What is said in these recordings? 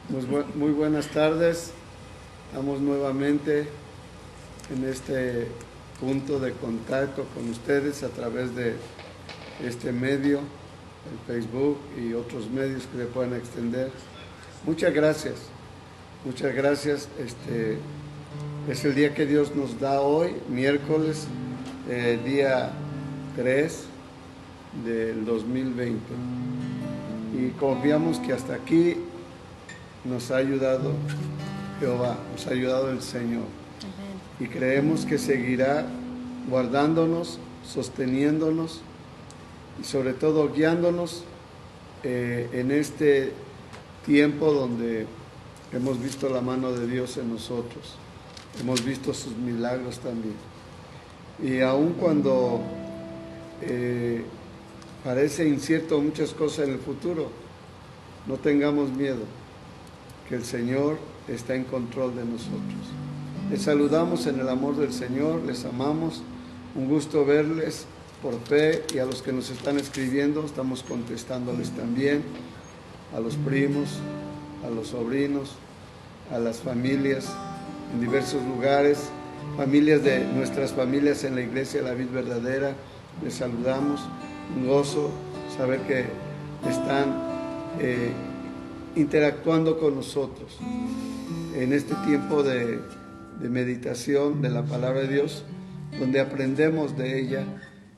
Muy buenas tardes. Estamos nuevamente en este punto de contacto con ustedes a través de este medio, el Facebook y otros medios que le puedan extender. Muchas gracias. Muchas gracias. Es el día que Dios nos da hoy, miércoles, día 3 del 2020. Y confiamos que hasta aquí nos ha ayudado Jehová, nos ha ayudado el Señor. Amén. Y creemos que seguirá guardándonos, sosteniéndonos y sobre todo guiándonos en este tiempo donde hemos visto la mano de Dios en nosotros, hemos visto sus milagros también. Y aun cuando parece incierto muchas cosas en el futuro, no tengamos miedo, que el Señor está en control de nosotros. Les saludamos en el amor del Señor, les amamos, un gusto verles por fe, y a los que nos están escribiendo estamos contestándoles también, a los primos, a los sobrinos, a las familias en diversos lugares, familias de nuestras familias en la Iglesia de la Vid Verdadera, les saludamos, un gozo saber que están interactuando con nosotros en este tiempo de meditación de la palabra de Dios, donde aprendemos de ella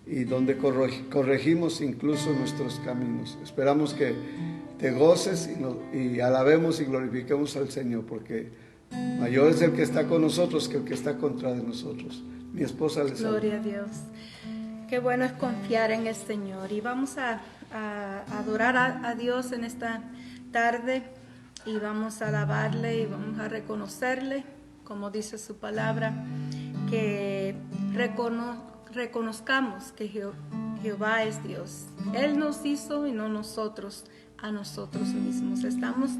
y donde corregimos incluso nuestros caminos. Esperamos que te goces y alabemos y glorifiquemos al Señor, porque mayor es el que está con nosotros que el que está contra de nosotros. Mi esposa les saluda. Gloria a Dios. Qué bueno es confiar en el Señor. Y vamos a adorar a Dios en esta tarde, y vamos a alabarle y vamos a reconocerle, como dice su palabra, que reconozcamos que Jehová es Dios. Él nos hizo y no nosotros a nosotros mismos. Estamos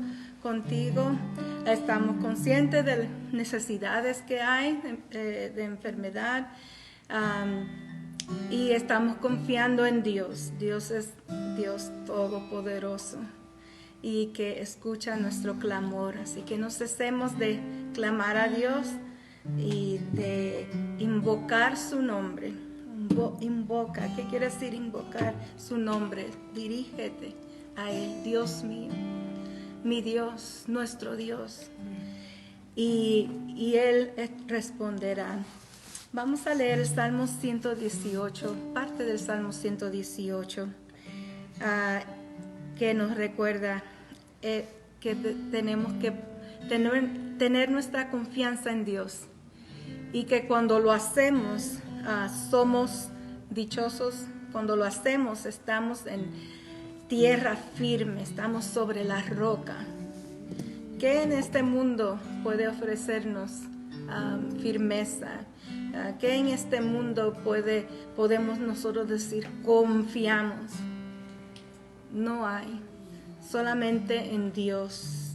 contigo, estamos conscientes de las necesidades que hay de enfermedad, y estamos confiando en Dios. Dios es Dios todopoderoso y que escucha nuestro clamor. Así que no cesemos de clamar a Dios y de invocar su nombre. Invoca, ¿qué quiere decir invocar su nombre? Dirígete a Él, Dios mío, mi Dios, nuestro Dios, y Él responderá. Vamos a leer el Salmo 118, parte del Salmo 118, que nos recuerda que tenemos que tener nuestra confianza en Dios, y que cuando lo hacemos somos dichosos. Cuando lo hacemos estamos en tierra firme, estamos sobre la roca. ¿Qué en este mundo puede ofrecernos firmeza? ¿Qué en este mundo podemos nosotros decir confiamos? No hay, solamente en Dios.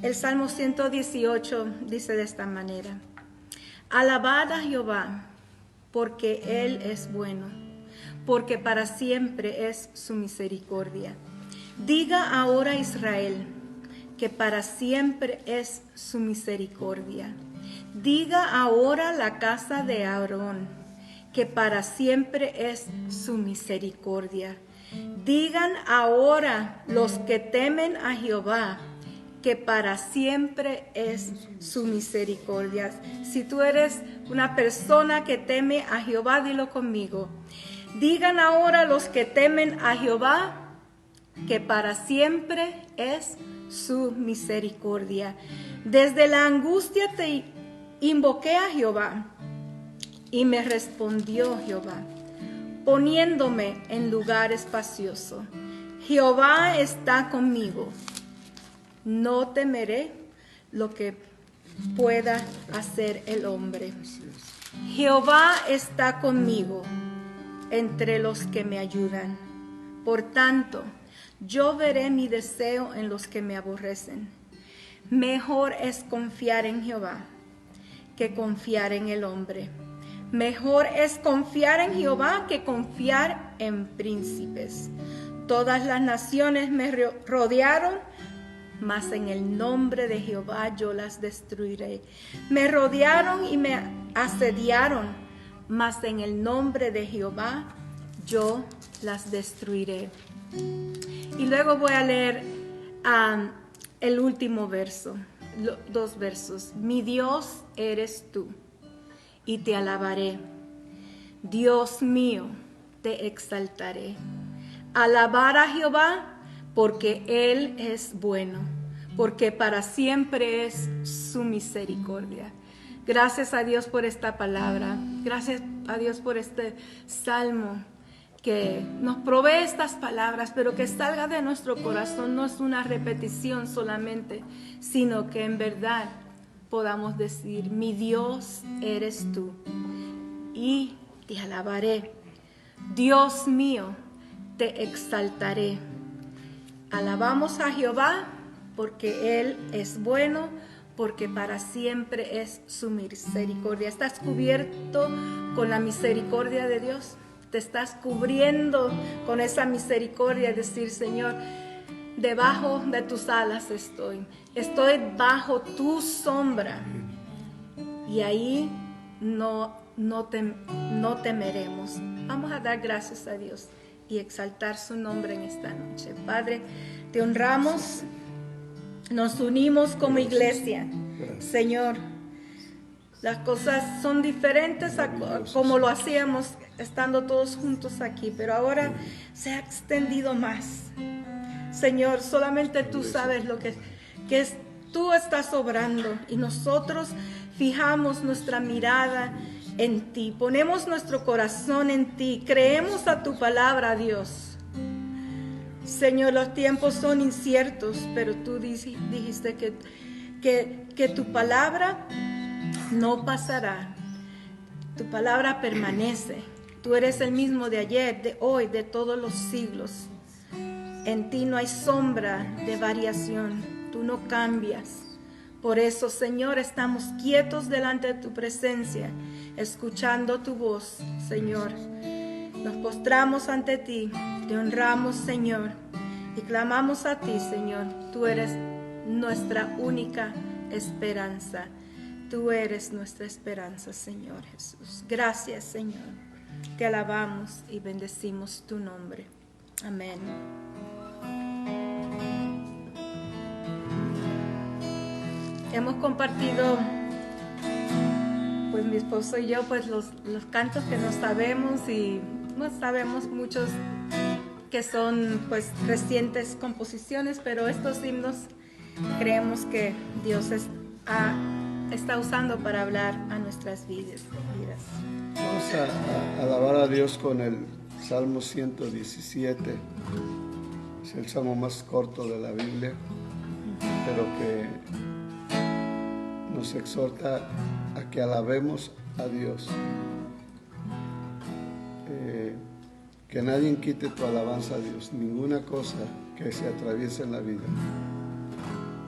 El Salmo 118 dice de esta manera: alabad a Jehová, porque Él es bueno, porque para siempre es su misericordia. Diga ahora Israel, que para siempre es su misericordia. Diga ahora la casa de Aarón, que para siempre es su misericordia. Digan ahora los que temen a Jehová, que para siempre es su misericordia. Si tú eres una persona que teme a Jehová, dilo conmigo. Digan ahora los que temen a Jehová, que para siempre es su misericordia. Desde la angustia te invoqué a Jehová, y me respondió Jehová, poniéndome en lugar espacioso. Jehová está conmigo, no temeré lo que pueda hacer el hombre. Jehová está conmigo entre los que me ayudan. Por tanto, yo veré mi deseo en los que me aborrecen. Mejor es confiar en Jehová que confiar en el hombre. Mejor es confiar en Jehová que confiar en príncipes. Todas las naciones me rodearon, mas en el nombre de Jehová yo las destruiré. Me rodearon y me asediaron, mas en el nombre de Jehová yo las destruiré. Y luego voy a leer el último verso, 2 versos. Mi Dios eres tú, y te alabaré. Dios mío, te exaltaré. Alabar a Jehová, porque Él es bueno, porque para siempre es su misericordia. Gracias a Dios por esta palabra. Gracias a Dios por este salmo que nos provee estas palabras, pero que salga de nuestro corazón. No es una repetición solamente, sino que en verdad podamos decir: mi Dios eres tú, y te alabaré. Dios mío, te exaltaré. Alabamos a Jehová porque Él es bueno, porque para siempre es su misericordia. ¿Estás cubierto con la misericordia de Dios? ¿Te estás cubriendo con esa misericordia? Decir: Señor, debajo de tus alas estoy bajo tu sombra, y ahí no temeremos. Vamos a dar gracias a Dios y exaltar su nombre en esta noche. Padre, te honramos, nos unimos como iglesia. Señor, las cosas son diferentes a como lo hacíamos estando todos juntos aquí, pero ahora se ha extendido más. Señor, solamente tú sabes lo que es. Tú estás obrando, y nosotros fijamos nuestra mirada en ti, ponemos nuestro corazón en ti, creemos a tu palabra, Dios. Señor, los tiempos son inciertos, pero tú dijiste que tu palabra no pasará. Tu palabra permanece. Tú eres el mismo de ayer, de hoy, de todos los siglos. En ti no hay sombra de variación. Tú no cambias. Por eso, Señor, estamos quietos delante de tu presencia, escuchando tu voz, Señor. Nos postramos ante ti, te honramos, Señor, y clamamos a ti, Señor. Tú eres nuestra única esperanza. Tú eres nuestra esperanza, Señor Jesús. Gracias, Señor. Te alabamos y bendecimos tu nombre. Amén. Hemos compartido, pues mi esposo y yo, pues los cantos que no sabemos, y no sabemos muchos que son pues recientes composiciones, pero estos himnos creemos que Dios está usando para hablar a nuestras vidas. Vamos a alabar a Dios con el Salmo 117. Es el salmo más corto de la Biblia, pero que nos exhorta a que alabemos a Dios. Que nadie quite tu alabanza a Dios, ninguna cosa que se atraviese en la vida,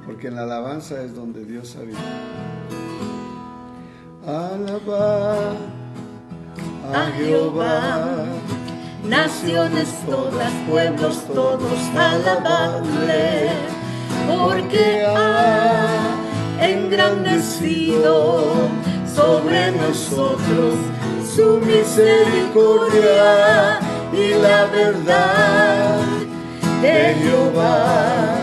porque en la alabanza es donde Dios habita. Alabad a Jehová, naciones todas, pueblos todos, alabadle, porque ha engrandecido sobre nosotros su misericordia, y la verdad de Jehová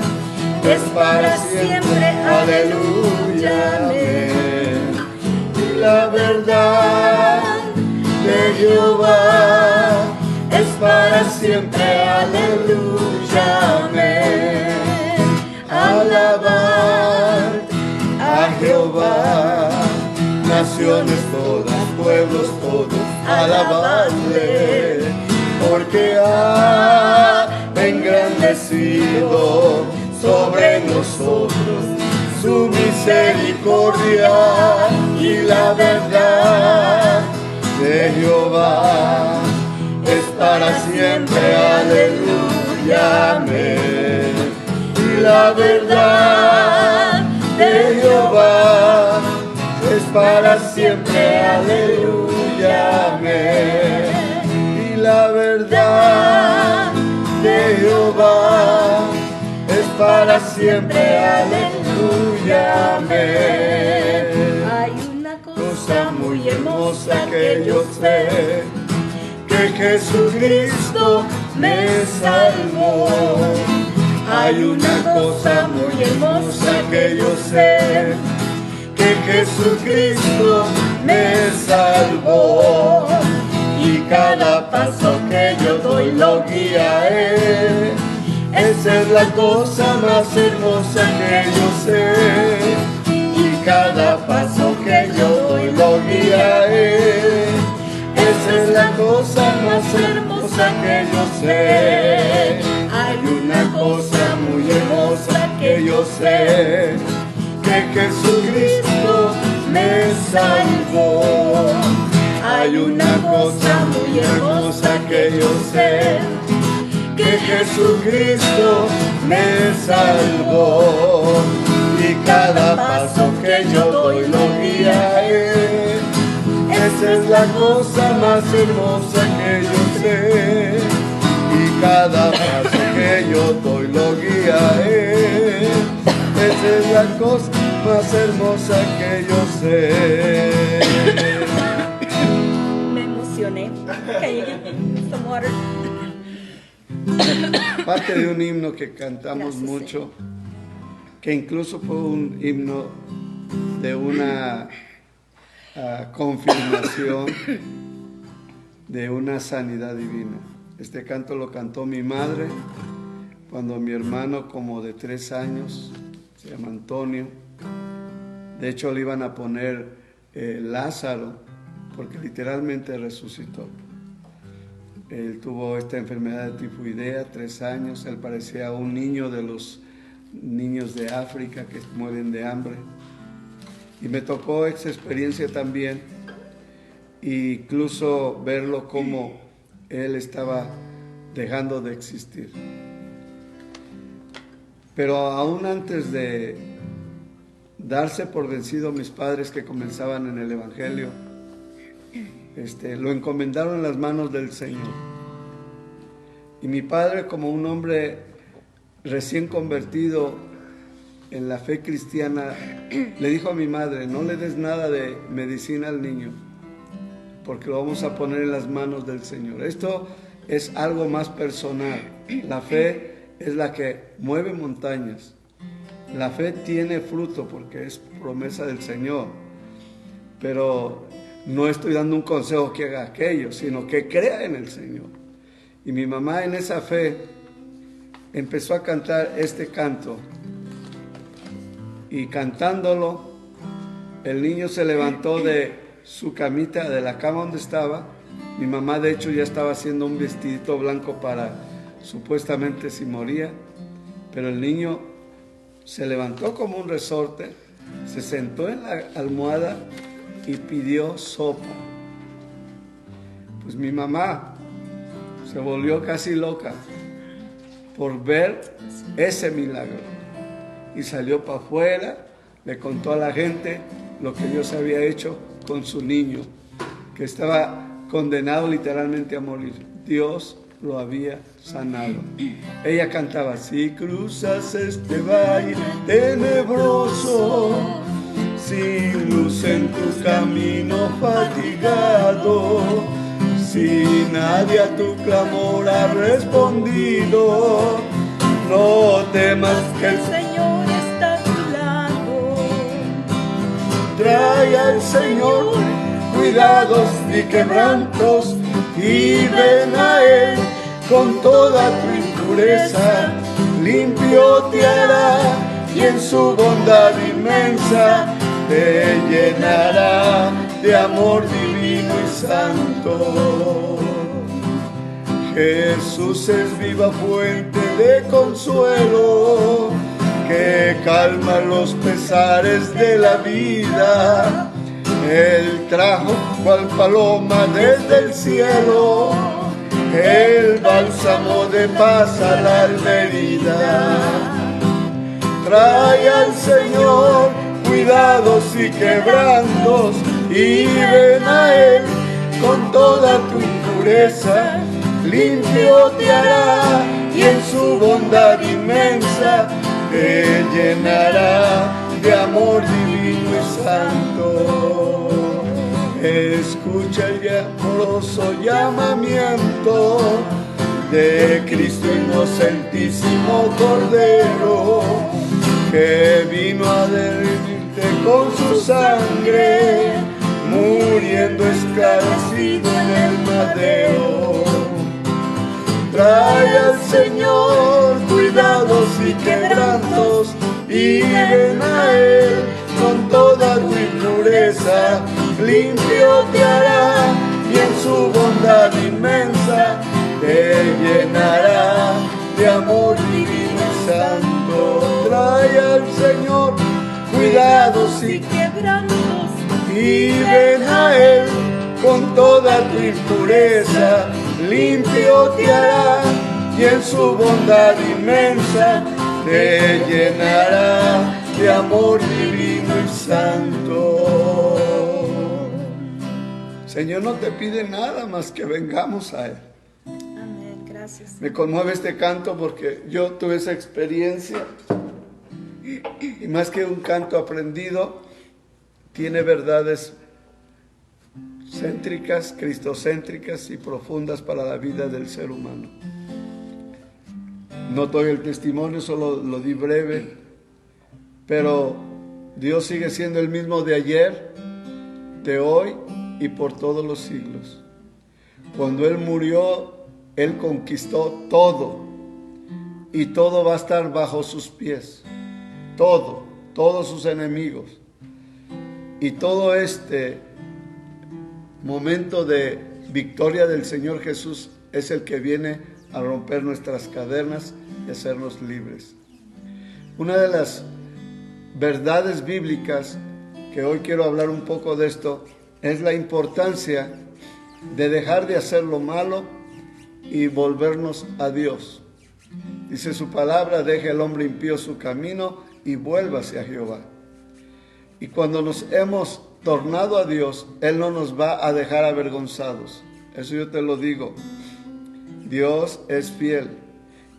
es para siempre. Aleluya, amén. Y la verdad de Jehová es para siempre. Aleluya, amén. Alabad a Jehová, naciones todas, pueblos todos, alabadle, porque ha engrandecido sobre nosotros su misericordia, y la verdad de Jehová es para siempre. Aleluya, amén. Y la verdad de Jehová es para siempre. Aleluya, amén. Y la verdad de Jehová es para para siempre, aleluya, amén. Hay una cosa muy hermosa que yo sé, que Jesucristo me salvó. Hay una cosa muy hermosa que yo sé, que Jesucristo me salvó. Y cada paso que yo doy lo guía Él. Esa es la cosa más hermosa que yo sé. Y cada paso que yo doy lo guía Él. Esa es la cosa más hermosa que yo sé. Hay una cosa muy hermosa que yo sé, que Jesucristo me salvó. Hay una cosa muy hermosa que yo sé, que Jesucristo me salvó. Y cada paso que yo doy lo guía Él. Esa es la cosa más hermosa que yo sé. Y cada paso que yo doy lo guía Él. Esa es la cosa más hermosa que yo sé. Me emocioné. Can you give me some water? Parte de un himno que cantamos mucho, que incluso fue un himno de una confirmación de una sanidad divina. Este canto lo cantó mi madre cuando mi hermano, como de 3 años, se llama Antonio, de hecho le iban a poner Lázaro, porque literalmente resucitó. Él tuvo esta enfermedad de tifoidea, 3 años, él parecía un niño de los niños de África que mueren de hambre. Y me tocó esa experiencia también, incluso verlo como él estaba dejando de existir. Pero aún antes de darse por vencido mis padres que comenzaban en el Evangelio, lo encomendaron en las manos del Señor. Y mi padre, como un hombre recién convertido en la fe cristiana, le dijo a mi madre: no le des nada de medicina al niño, porque lo vamos a poner en las manos del Señor. Esto es algo más personal. La fe es la que mueve montañas. La fe tiene fruto porque es promesa del Señor. Pero no estoy dando un consejo que haga aquello, sino que crea en el Señor. Y mi mamá, en esa fe, empezó a cantar este canto. Y cantándolo, el niño se levantó de su camita, de la cama donde estaba. Mi mamá, de hecho, ya estaba haciendo un vestidito blanco para, supuestamente, si moría. Pero el niño se levantó como un resorte, se sentó en la almohada y pidió sopa. Pues mi mamá se volvió casi loca por ver ese milagro y salió para afuera, le contó a la gente lo que Dios había hecho con su niño, que estaba condenado literalmente a morir. Dios lo había sanado. Ella cantaba: si cruzas este valle tenebroso, sin luz en tu camino fatigado, si nadie a tu clamor ha respondido, no temas que el Señor está a tu lado. Trae al Señor cuidados y quebrantos, y ven a Él con toda tu impureza. Limpio te hará y en su bondad inmensa te llenará de amor divino y santo. Jesús es viva fuente de consuelo, que calma los pesares de la vida. Él trajo cual paloma desde el cielo el bálsamo de paz a la alma herida. Trae al Señor cuidados y quebrantos, y ven a Él con toda tu impureza. Limpio te hará y en su bondad inmensa te llenará de amor divino y santo. Escucha el amoroso llamamiento de Cristo inocentísimo Cordero, que vino a derretirte con su sangre, muriendo esclarecido en el madero. Trae al Señor cuidados y quebrantos, y ven a Él con toda tu impureza. Limpio te hará y en su bondad inmensa te llenará de amor divino y santo. Trae al Señor cuidados y quebrantos, y ven a Él con toda tu impureza. Limpio te hará y en su bondad inmensa te llenará de amor divino y santo. Señor no te pide nada más que vengamos a Él. Amén, gracias. Me conmueve este canto porque yo tuve esa experiencia y más que un canto aprendido, tiene verdades céntricas, cristocéntricas y profundas para la vida del ser humano. No doy el testimonio, solo lo di breve, pero Dios sigue siendo el mismo de ayer, de hoy y por todos los siglos. Cuando Él murió, Él conquistó todo, y todo va a estar bajo sus pies, todos sus enemigos. Y todo este momento de victoria del Señor Jesús es el que viene a romper nuestras cadenas y hacernos libres. Una de las verdades bíblicas que hoy quiero hablar un poco de esto es la importancia de dejar de hacer lo malo y volvernos a Dios. Dice su palabra: deje el hombre impío su camino y vuélvase a Jehová. Y cuando nos hemos tornado a Dios, Él no nos va a dejar avergonzados. Eso yo te lo digo. Dios es fiel.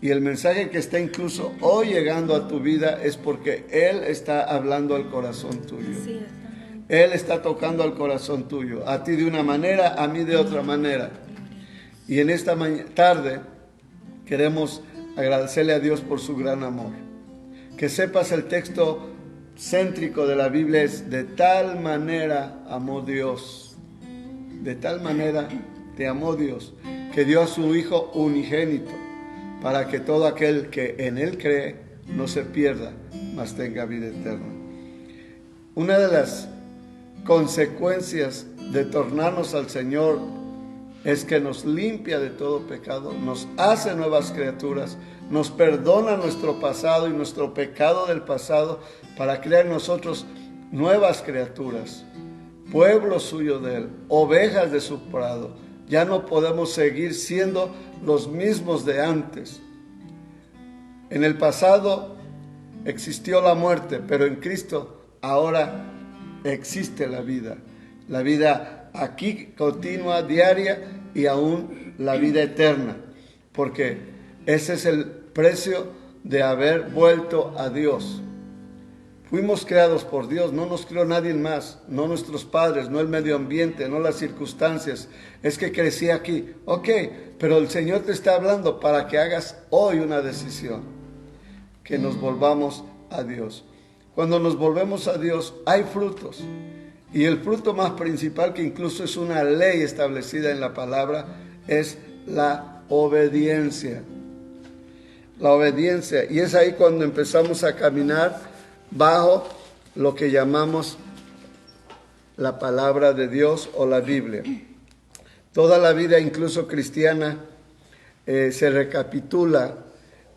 Y el mensaje que está incluso hoy llegando a tu vida es porque Él está hablando al corazón tuyo. Sí, Él está tocando al corazón tuyo. A ti de una manera, a mí de otra manera. Y en esta tarde queremos agradecerle a Dios por su gran amor. Que sepas el texto céntrico de la Biblia es: de tal manera amó Dios. De tal manera te amó Dios, que dio a su Hijo unigénito, para que todo aquel que en Él cree no se pierda, mas tenga vida eterna. Una de las consecuencias de tornarnos al Señor es que nos limpia de todo pecado, nos hace nuevas criaturas, nos perdona nuestro pasado y nuestro pecado del pasado para crear en nosotros nuevas criaturas, pueblo suyo de Él, ovejas de su prado. Ya no podemos seguir siendo los mismos de antes. En el pasado existió la muerte, pero en Cristo ahora existe la vida aquí continua, diaria, y aún la vida eterna, porque ese es el precio de haber vuelto a Dios. Fuimos creados por Dios, no nos creó nadie más, no nuestros padres, no el medio ambiente, no las circunstancias. Es que crecí aquí, ok, pero el Señor te está hablando para que hagas hoy una decisión, que nos volvamos a Dios. Cuando nos volvemos a Dios hay frutos, y el fruto más principal, que incluso es una ley establecida en la palabra, es la obediencia. La obediencia, y es ahí cuando empezamos a caminar bajo lo que llamamos la palabra de Dios o la Biblia. Toda la vida, incluso cristiana, se recapitula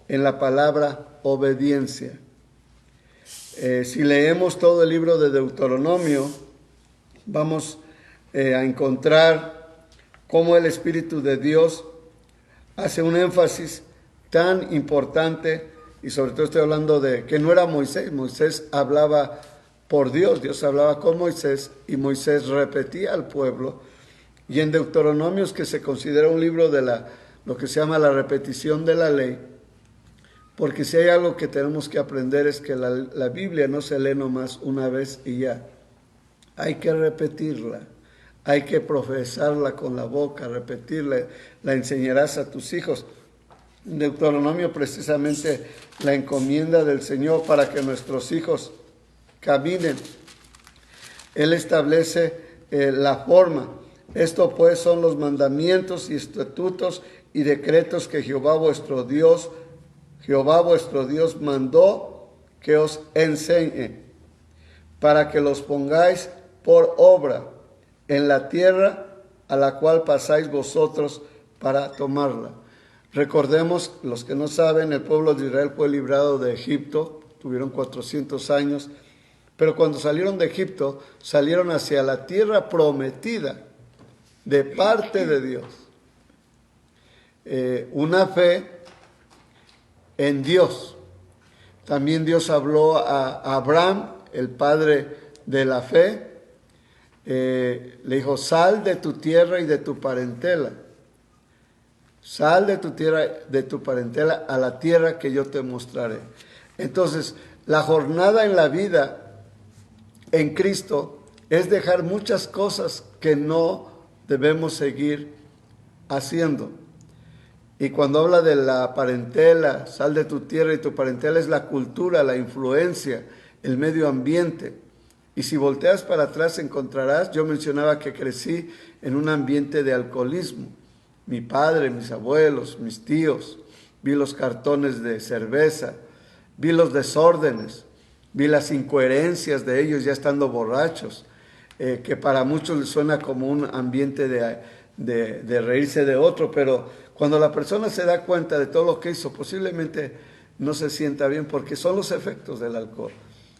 en la palabra obediencia. Si leemos todo el libro de Deuteronomio, vamos a encontrar cómo el Espíritu de Dios hace un énfasis tan importante, y sobre todo estoy hablando de que no era Moisés. Moisés hablaba por Dios, Dios hablaba con Moisés y Moisés repetía al pueblo. Y en Deuteronomios, que se considera un libro de lo que se llama la repetición de la ley, porque si hay algo que tenemos que aprender es que la Biblia no se lee nomás una vez y ya. Hay que repetirla, hay que profesarla con la boca, repetirla, la enseñarás a tus hijos. Deuteronomio precisamente la encomienda del Señor para que nuestros hijos caminen. Él establece la forma. Esto pues son los mandamientos y estatutos y decretos que Jehová vuestro Dios mandó que os enseñe, para que los pongáis por obra en la tierra a la cual pasáis vosotros para tomarla. Recordemos, los que no saben, el pueblo de Israel fue librado de Egipto, tuvieron 400 años, pero cuando salieron de Egipto, salieron hacia la tierra prometida de parte de Dios. Una fe en Dios. También Dios habló a Abraham, el padre de la fe. Le dijo, sal de tu tierra y de tu parentela. Sal de tu tierra, de tu parentela, a la tierra que yo te mostraré. Entonces, la jornada en la vida en Cristo es dejar muchas cosas que no debemos seguir haciendo. Y cuando habla de la parentela, sal de tu tierra y tu parentela, es la cultura, la influencia, el medio ambiente. Y si volteas para atrás encontrarás, yo mencionaba que crecí en un ambiente de alcoholismo. Mi padre, mis abuelos, mis tíos, vi los cartones de cerveza, vi los desórdenes, vi las incoherencias de ellos ya estando borrachos, que para muchos les suena como un ambiente de reírse de otro, pero cuando la persona se da cuenta de todo lo que hizo, posiblemente no se sienta bien porque son los efectos del alcohol.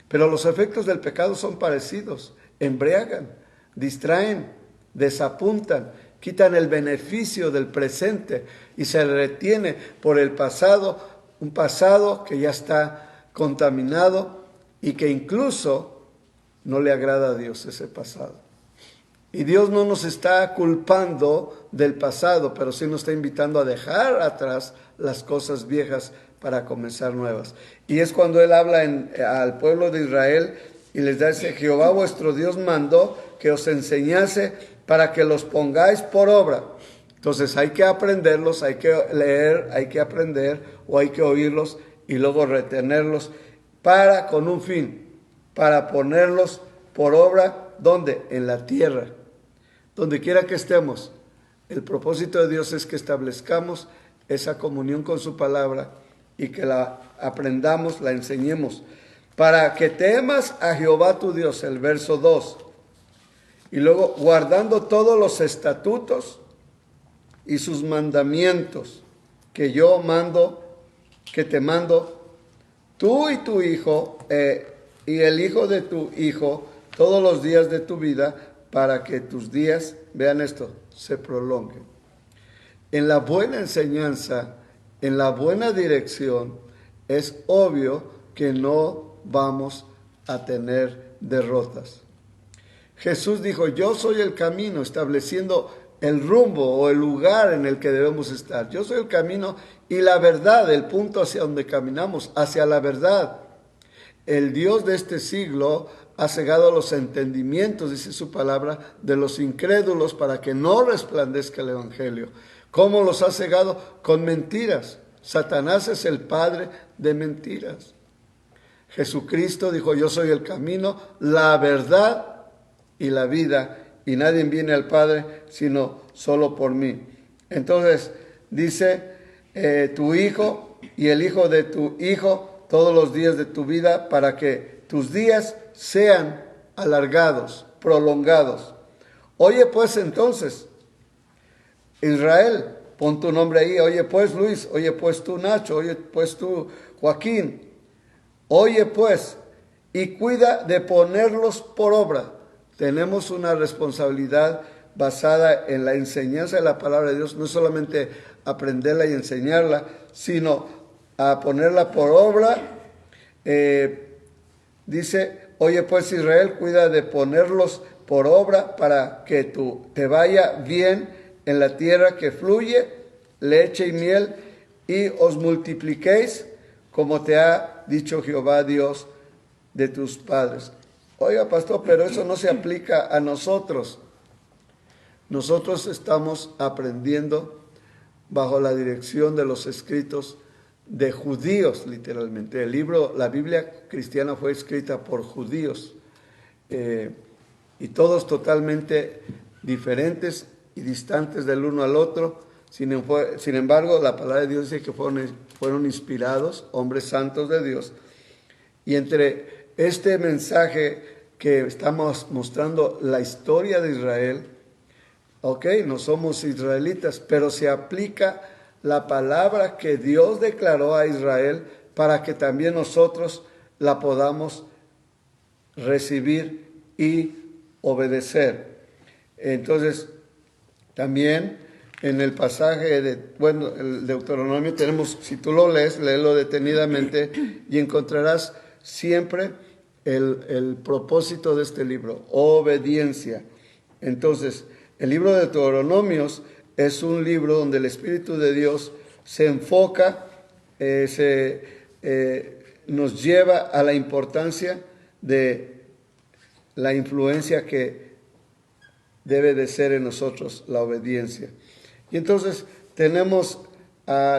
Pero los efectos del pecado son parecidos, embriagan, distraen, desapuntan, quitan el beneficio del presente y se retiene por el pasado, un pasado que ya está contaminado y que incluso no le agrada a Dios ese pasado. Y Dios no nos está culpando del pasado, pero sí nos está invitando a dejar atrás las cosas viejas para comenzar nuevas. Y es cuando Él habla al pueblo de Israel y les dice, Jehová vuestro Dios mandó que os enseñase para que los pongáis por obra. Entonces hay que aprenderlos, hay que leer, hay que aprender o hay que oírlos y luego retenerlos con un fin, para ponerlos por obra, ¿dónde? En la tierra, donde quiera que estemos. El propósito de Dios es que establezcamos esa comunión con su palabra y que la aprendamos, la enseñemos, para que temas a Jehová tu Dios, el verso 2. Y luego, guardando todos los estatutos y sus mandamientos que yo que te mando, tú y tu hijo, y el hijo de tu hijo, todos los días de tu vida, para que tus días, vean esto, se prolonguen. En la buena enseñanza, en la buena dirección, es obvio que no vamos a tener derrotas. Jesús dijo, yo soy el camino, estableciendo el rumbo o el lugar en el que debemos estar. Yo soy el camino y la verdad, el punto hacia donde caminamos, hacia la verdad. El Dios de este siglo ha cegado los entendimientos, dice su palabra, de los incrédulos para que no resplandezca el evangelio. ¿Cómo los ha cegado? Con mentiras. Satanás es el padre de mentiras. Jesucristo dijo, yo soy el camino, la verdad y la vida, y nadie viene al Padre sino solo por mí. Entonces dice, tu hijo y el hijo de tu hijo todos los días de tu vida, para que tus días sean alargados, prolongados. Oye pues entonces, Israel, pon tu nombre ahí. Oye pues Luis, oye pues tú Nacho, oye pues tú Joaquín. Oye pues, y cuida de ponerlos por obra. Tenemos una responsabilidad basada en la enseñanza de la palabra de Dios, no solamente aprenderla y enseñarla, sino a ponerla por obra. Dice, oye pues Israel, cuida de ponerlos por obra para que te vaya bien en la tierra que fluye leche y miel, y os multipliquéis como te ha dicho Jehová Dios de tus padres. Oiga, pastor, pero eso no se aplica a nosotros. Nosotros estamos aprendiendo bajo la dirección de los escritos de judíos, literalmente. La Biblia cristiana fue escrita por judíos, y todos totalmente diferentes y distantes del uno al otro. Sin embargo, la palabra de Dios dice que fueron inspirados, hombres santos de Dios. Y entre este mensaje que estamos mostrando, la historia de Israel, no somos israelitas, pero se aplica la palabra que Dios declaró a Israel para que también nosotros la podamos recibir y obedecer. Entonces, también en el pasaje el Deuteronomio tenemos, si tú lo lees, léelo detenidamente y encontrarás siempre el propósito de este libro, obediencia. Entonces, el libro de Deuteronomios es un libro donde el Espíritu de Dios se enfoca, nos lleva a la importancia de la influencia que debe de ser en nosotros la obediencia. Y entonces tenemos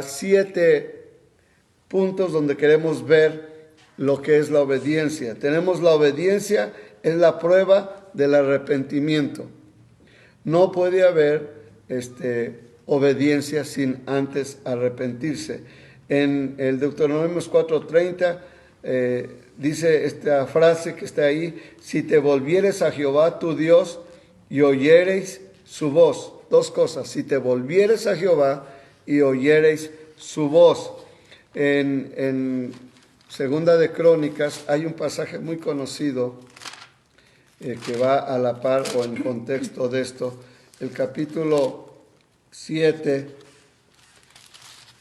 7 puntos donde queremos ver lo que es la obediencia. Tenemos la obediencia, es la prueba del arrepentimiento. No puede haber obediencia sin antes arrepentirse. En el Deuteronomio 4:30 dice esta frase que está ahí: si te volvieres a Jehová tu Dios y oyereis su voz. 2 cosas: si te volvieres a Jehová y oyereis su voz. En Segunda de Crónicas hay un pasaje muy conocido que va a la par o en contexto de esto. El capítulo 7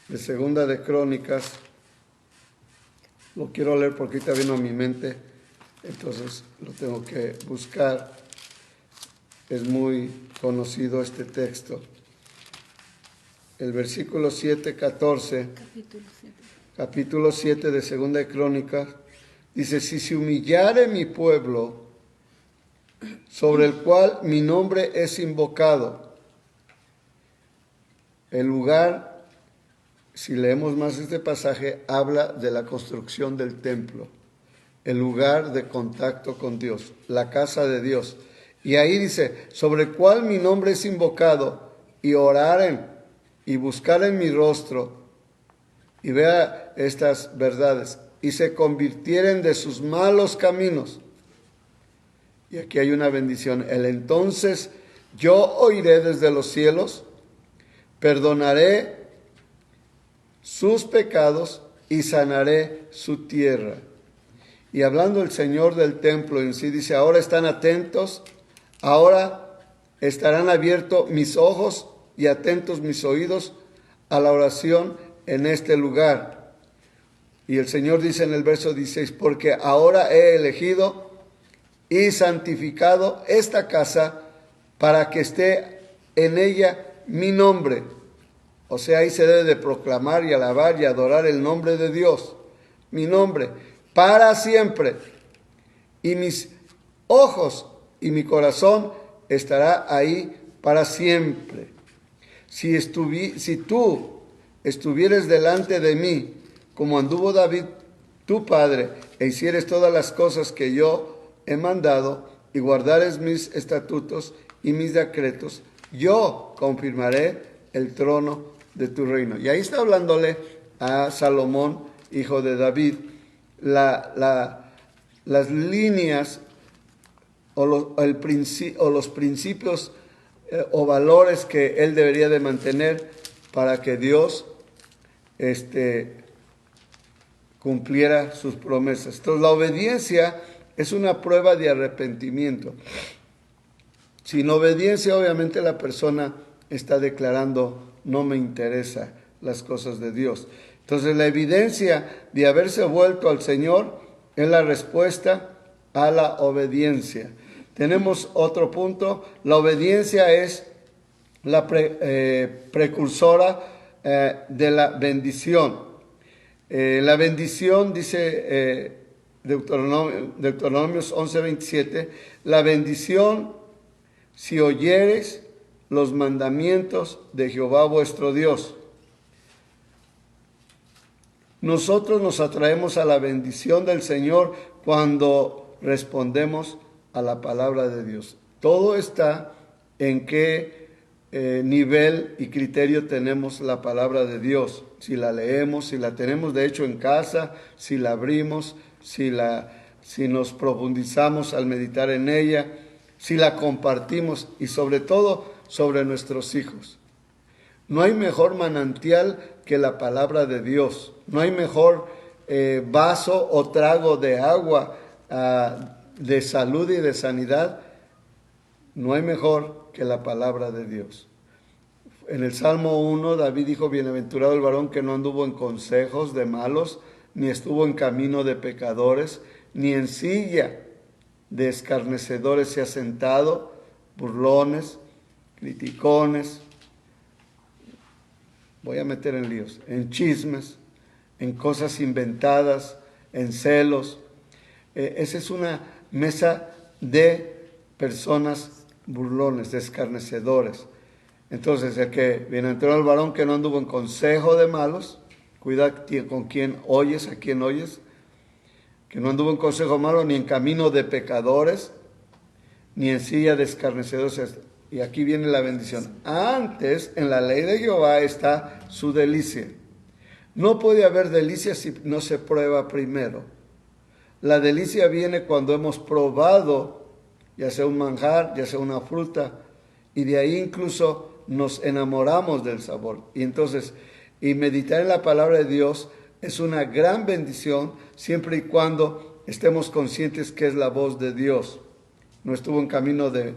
de Segunda de Crónicas, lo quiero leer porque ahorita vino a mi mente, entonces lo tengo que buscar. Es muy conocido este texto. El versículo 7:14, capítulo 7 de Segunda de Crónicas, dice: si se humillare mi pueblo, sobre el cual mi nombre es invocado. El lugar, si leemos más este pasaje, habla de la construcción del templo, el lugar de contacto con Dios, la casa de Dios. Y ahí dice: sobre el cual mi nombre es invocado, y oraren y buscaren mi rostro, y vea estas verdades, y se convirtieren de sus malos caminos. Y aquí hay una bendición. Entonces yo oiré desde los cielos, perdonaré sus pecados y sanaré su tierra. Y hablando el Señor del templo en sí, dice: ahora están atentos, ahora estarán abiertos mis ojos y atentos mis oídos a la oración en este lugar. Y el Señor dice en el verso 16: porque ahora he elegido y santificado esta casa para que esté en ella mi nombre. O sea, ahí se debe de proclamar y alabar y adorar el nombre de Dios. Mi nombre, para siempre. Y mis ojos y mi corazón estará ahí para siempre. Si tú estuvieres delante de mí, como anduvo David, tu padre, e hicieres todas las cosas que yo he mandado, y guardares mis estatutos y mis decretos, yo confirmaré el trono de tu reino. Y ahí está hablándole a Salomón, hijo de David, las líneas o los principios o valores que él debería de mantener para que Dios cumpliera sus promesas. Entonces, la obediencia es una prueba de arrepentimiento. Sin obediencia, obviamente, la persona está declarando: no me interesa las cosas de Dios. Entonces, la evidencia de haberse vuelto al Señor es la respuesta a la obediencia. Tenemos otro punto: la obediencia es la precursora de la bendición. La bendición, dice Deuteronomios 11:27, la bendición si oyeres los mandamientos de Jehová vuestro Dios. Nosotros nos atraemos a la bendición del Señor cuando respondemos a la palabra de Dios. Todo está en qué nivel y criterio tenemos la palabra de Dios. Si la leemos, si la tenemos de hecho en casa, si la abrimos, si nos profundizamos al meditar en ella, si la compartimos y sobre todo sobre nuestros hijos. No hay mejor manantial que la palabra de Dios. No hay mejor vaso o trago de agua de salud y de sanidad. No hay mejor que la palabra de Dios. En el Salmo 1, David dijo, bienaventurado el varón que no anduvo en consejos de malos, ni estuvo en camino de pecadores, ni en silla de escarnecedores se ha sentado, burlones, criticones, voy a meter en líos, en chismes, en cosas inventadas, en celos. Esa es una mesa de personas burlones, de escarnecedores. Entonces, el que bienaventurado el varón que no anduvo en consejo de malos, cuida con quién oyes, a quién oyes, que no anduvo en consejo malo, ni en camino de pecadores, ni en silla de escarnecedores. Y aquí viene la bendición. Antes, en la ley de Jehová está su delicia. No puede haber delicia si no se prueba primero. La delicia viene cuando hemos probado, ya sea un manjar, ya sea una fruta, y de ahí incluso nos enamoramos del sabor. Y entonces, meditar en la palabra de Dios es una gran bendición siempre y cuando estemos conscientes que es la voz de Dios. No estuvo en camino de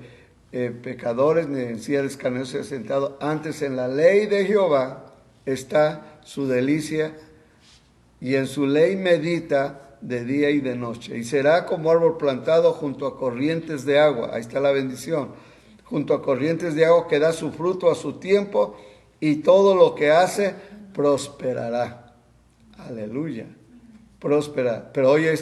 pecadores, ni en silla de escarnecedores sentado. Antes, en la ley de Jehová está su delicia, y en su ley medita de día y de noche. Y será como árbol plantado junto a corrientes de agua. Ahí está la bendición. Junto a corrientes de agua que da su fruto a su tiempo, y todo lo que hace prosperará. Aleluya. Próspera. Pero oye,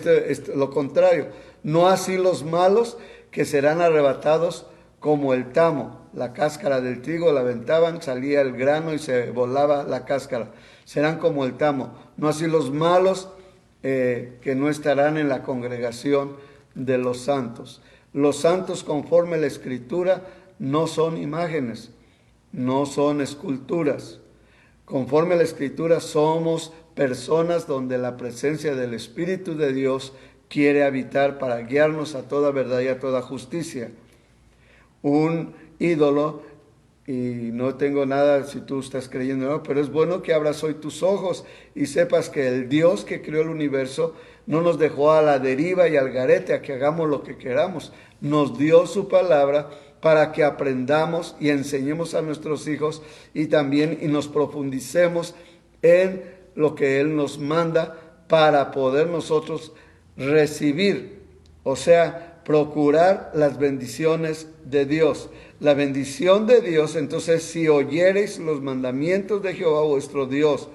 lo contrario. No así los malos, que serán arrebatados como el tamo. La cáscara del trigo la aventaban, salía el grano y se volaba la cáscara. Serán como el tamo. No así los malos, que no estarán en la congregación de los santos. Los santos, conforme la Escritura, no son imágenes, no son esculturas. Conforme la Escritura, somos personas donde la presencia del Espíritu de Dios quiere habitar para guiarnos a toda verdad y a toda justicia. Un ídolo, y no tengo nada si tú estás creyendo, no, pero es bueno que abras hoy tus ojos y sepas que el Dios que creó el universo no nos dejó a la deriva y al garete a que hagamos lo que queramos. Nos dio su palabra para que aprendamos y enseñemos a nuestros hijos, y también nos profundicemos en lo que Él nos manda para poder nosotros recibir, o sea, procurar las bendiciones de Dios. La bendición de Dios, entonces, si oyereis los mandamientos de Jehová vuestro Dios,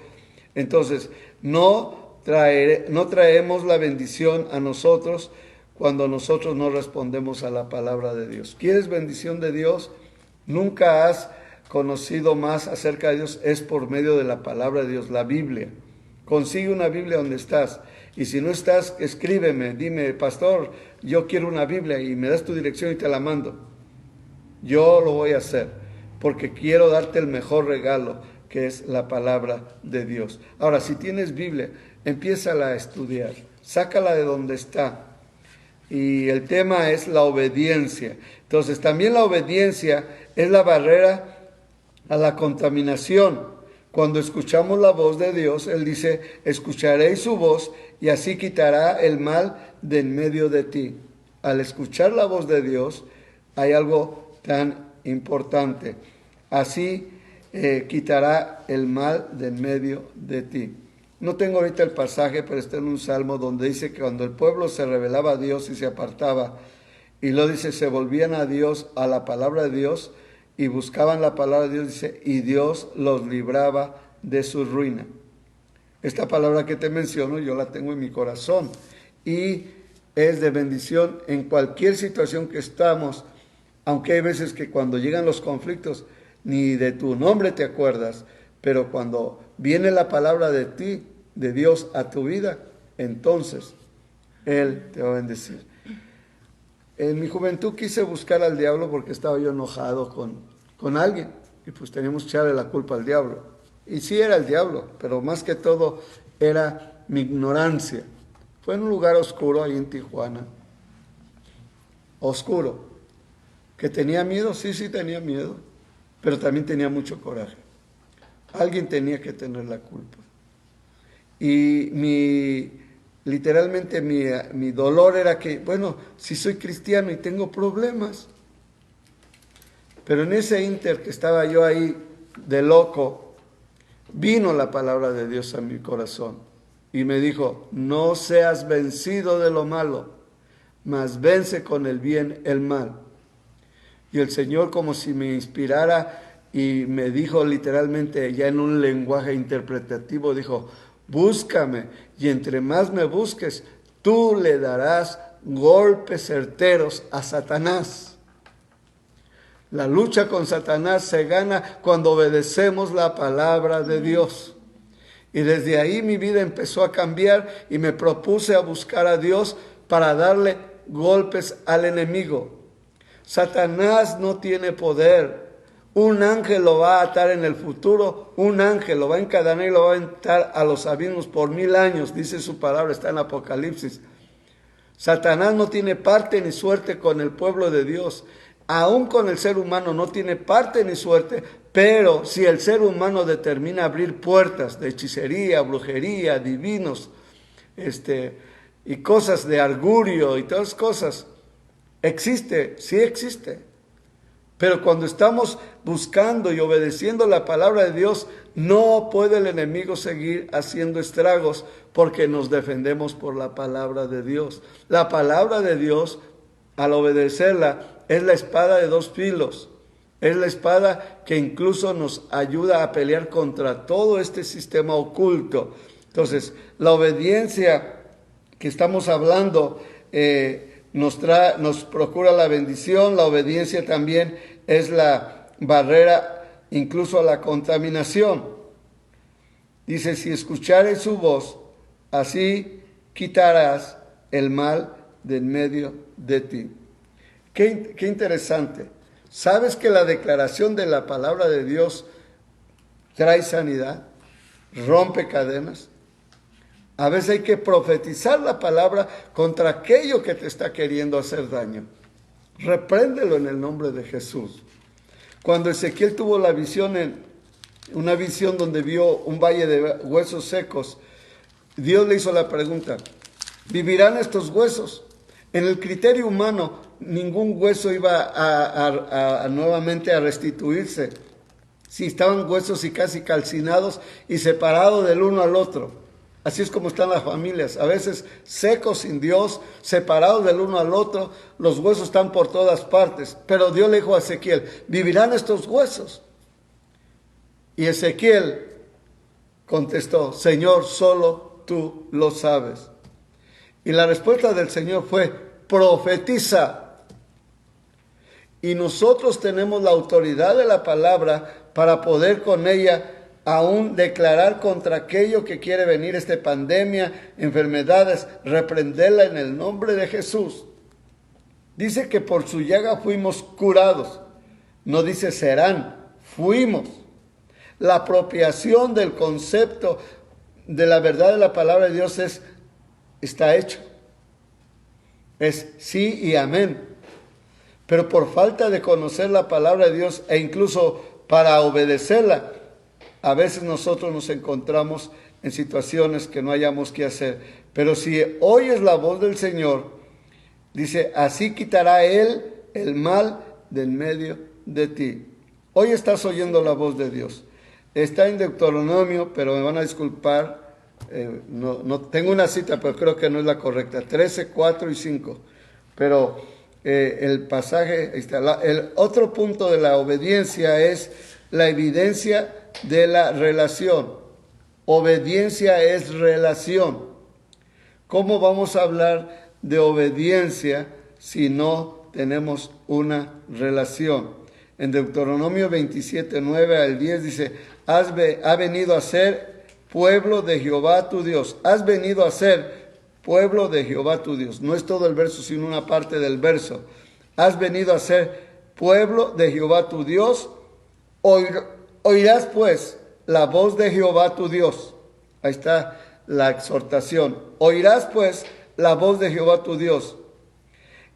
entonces no traemos la bendición a nosotros cuando nosotros no respondemos a la palabra de Dios. ¿Quieres bendición de Dios? Nunca has conocido más acerca de Dios, es por medio de la palabra de Dios, la Biblia. Consigue una Biblia donde estás. Y si no estás, escríbeme, dime, pastor, yo quiero una Biblia, y me das tu dirección y te la mando. Yo lo voy a hacer, porque quiero darte el mejor regalo, que es la palabra de Dios. Ahora, si tienes Biblia, empiézala a estudiar, sácala de donde está. Y el tema es la obediencia. Entonces, también la obediencia es la barrera a la contaminación. Cuando escuchamos la voz de Dios, Él dice, escucharéis su voz, y así quitará el mal de en medio de ti. Al escuchar la voz de Dios, hay algo tan importante. Así quitará el mal de en medio de ti. No tengo ahorita el pasaje, pero está en un salmo donde dice que cuando el pueblo se rebelaba a Dios y se apartaba, y luego dice, se volvían a Dios, a la palabra de Dios, y buscaban la palabra de Dios, dice, y Dios los libraba de su ruina. esta palabra que te menciono, yo la tengo en mi corazón y es de bendición en cualquier situación que estamos, aunque hay veces que cuando llegan los conflictos ni de tu nombre te acuerdas, pero cuando viene la palabra de ti, de Dios a tu vida, entonces Él te va a bendecir. En mi juventud quise buscar al diablo porque estaba yo enojado con alguien y pues teníamos que echarle la culpa al diablo. Y sí era el diablo, pero más que todo era mi ignorancia. Fue en un lugar oscuro ahí en Tijuana, oscuro, que tenía miedo, sí tenía miedo, pero también tenía mucho coraje. Alguien tenía que tener la culpa. Y literalmente mi dolor era que, bueno, si soy cristiano y tengo problemas, pero en ese inter que estaba yo ahí de loco, vino la palabra de Dios a mi corazón y me dijo, no seas vencido de lo malo, mas vence con el bien el mal. Y el Señor, como si me inspirara y me dijo literalmente ya en un lenguaje interpretativo, dijo, búscame y entre más me busques, tú le darás golpes certeros a Satanás. La lucha con Satanás se gana cuando obedecemos la palabra de Dios. Y desde ahí mi vida empezó a cambiar y me propuse a buscar a Dios para darle golpes al enemigo. Satanás no tiene poder. Un ángel lo va a atar en el futuro, un ángel lo va a encadenar y lo va a aventar a los abismos por 1000 años, dice su palabra, está en Apocalipsis. Satanás no tiene parte ni suerte con el pueblo de Dios, aún con el ser humano no tiene parte ni suerte, pero si el ser humano determina abrir puertas de hechicería, brujería, adivinos, y cosas de augurio y todas cosas, existe, sí existe. Pero cuando estamos buscando y obedeciendo la palabra de Dios, no puede el enemigo seguir haciendo estragos porque nos defendemos por la palabra de Dios. La palabra de Dios, al obedecerla, es la espada de dos filos. Es la espada que incluso nos ayuda a pelear contra todo este sistema oculto. Entonces, la obediencia que estamos hablando nos procura la bendición. La obediencia también es la barrera incluso a la contaminación. Dice, si escuchares su voz, así quitarás el mal de en medio de ti. Qué interesante. ¿Sabes que la declaración de la palabra de Dios trae sanidad? Rompe cadenas. A veces hay que profetizar la palabra contra aquello que te está queriendo hacer daño. Repréndelo en el nombre de Jesús. Cuando Ezequiel tuvo la visión, una visión donde vio un valle de huesos secos, Dios le hizo la pregunta, ¿vivirán estos huesos? En el criterio humano, ningún hueso iba nuevamente a restituirse. Si estaban huesos y casi calcinados y separados del uno al otro. Así es como están las familias, a veces secos sin Dios, separados del uno al otro, los huesos están por todas partes. Pero Dios le dijo a Ezequiel, ¿vivirán estos huesos? Y Ezequiel contestó, Señor, solo tú lo sabes. Y la respuesta del Señor fue, profetiza. Y nosotros tenemos la autoridad de la palabra para poder con ella aún declarar contra aquello que quiere venir, pandemia, enfermedades, reprenderla en el nombre de Jesús. Dice que por su llaga fuimos curados. No dice serán, fuimos. La apropiación del concepto de la verdad de la palabra de Dios está hecho. Es sí y amén. Pero por falta de conocer la palabra de Dios e incluso para obedecerla, a veces nosotros nos encontramos en situaciones que no hayamos que hacer. Pero si oyes la voz del Señor, dice, así quitará Él el mal de en medio de ti. Hoy estás oyendo la voz de Dios. Está en Deuteronomio, pero me van a disculpar, no tengo una cita, pero creo que no es la correcta. 13, 4 y 5. Pero el pasaje, está. El otro punto de la obediencia es la evidencia de la relación. Obediencia es relación. ¿Cómo vamos a hablar de obediencia si no tenemos una relación? En Deuteronomio 27, 9 al 10 dice, ha venido a ser pueblo de Jehová tu Dios. Has venido a ser pueblo de Jehová tu Dios. No es todo el verso, sino una parte del verso. Has venido a ser pueblo de Jehová tu Dios. Oirás pues la voz de Jehová tu Dios. Ahí está la exhortación. Oirás pues la voz de Jehová tu Dios.